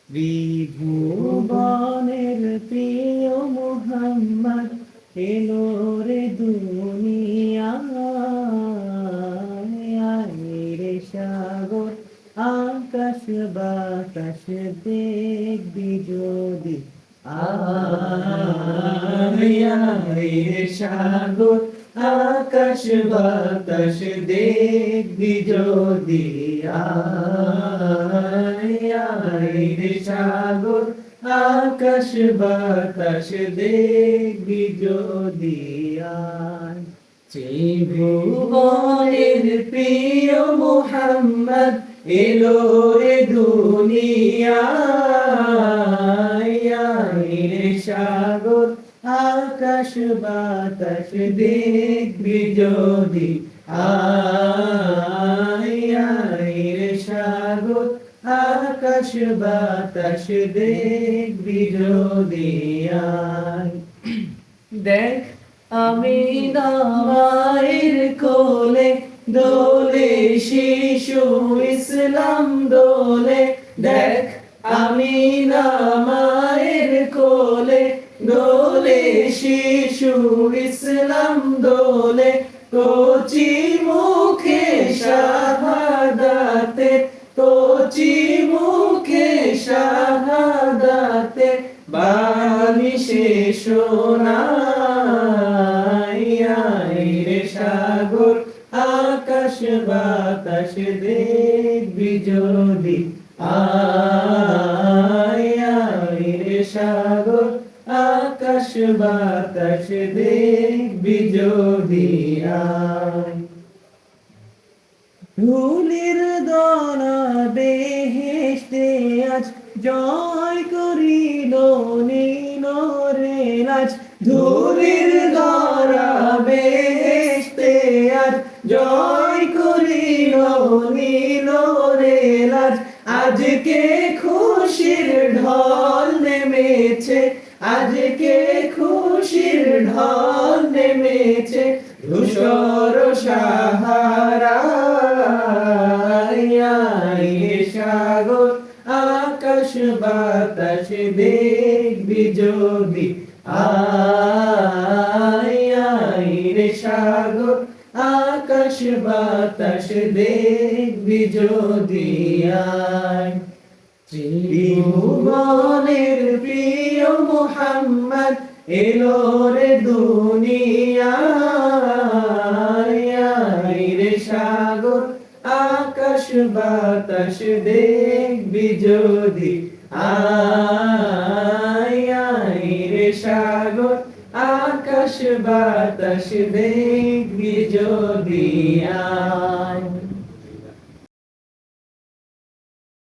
ত্রিভুবনের প্রিয় মুহাম্মদ এলো রে দুনিয়ায় রে সাগর আকাশ বাতাস দেখবি যদি রে সাগর আকাশ বাতাস দেখবি যদি রে সাগর আকাশ বাতাস দেখবি যদি ত্রিভুবনের প্রিয় মুহাম্মদ এলো রে দুনিয়ায় রে সাগর আকাশ বাতাস দেখবি যদি রে সাগর আকাশ বাতাস দেখবি যদি দেখ আমি মায়ের কোলে দোলে শিশু ইসলাম দোলে দেখ আমি মায়ের কোলে দোলে শিশু ইসলাম দোলে কচি মুখে শাহাদাতে কচি মুখে শাহাদাতে বাণী শেষ রে সাগর আকাশ বাতাস দেখবি যদি রে সাগর আকাশ বাতাস দেখবি যদি ধুলির দনা বেহেশতে আজ জয় করিল নীল রে লাজ ধুলির দনা বেহেশতে আজ জয় করিল নীল রে লাজ আজকে খুশির ঢল নেমেছে আজকে খুশির ঢল নেমেছে ধূসর সাহারা সাগর আকাশ বাতাস দেখবি যদি রে সাগর আকাশ বাতাস দেখবি যদি ত্রিভুবনের প্রিয় মুহাম্মদ এলো রে দুনিয়ায় রে সাগর আকাশ বাতাস দেখবি যদি রে সাগর আকাশ বাতাস দেখবি যদি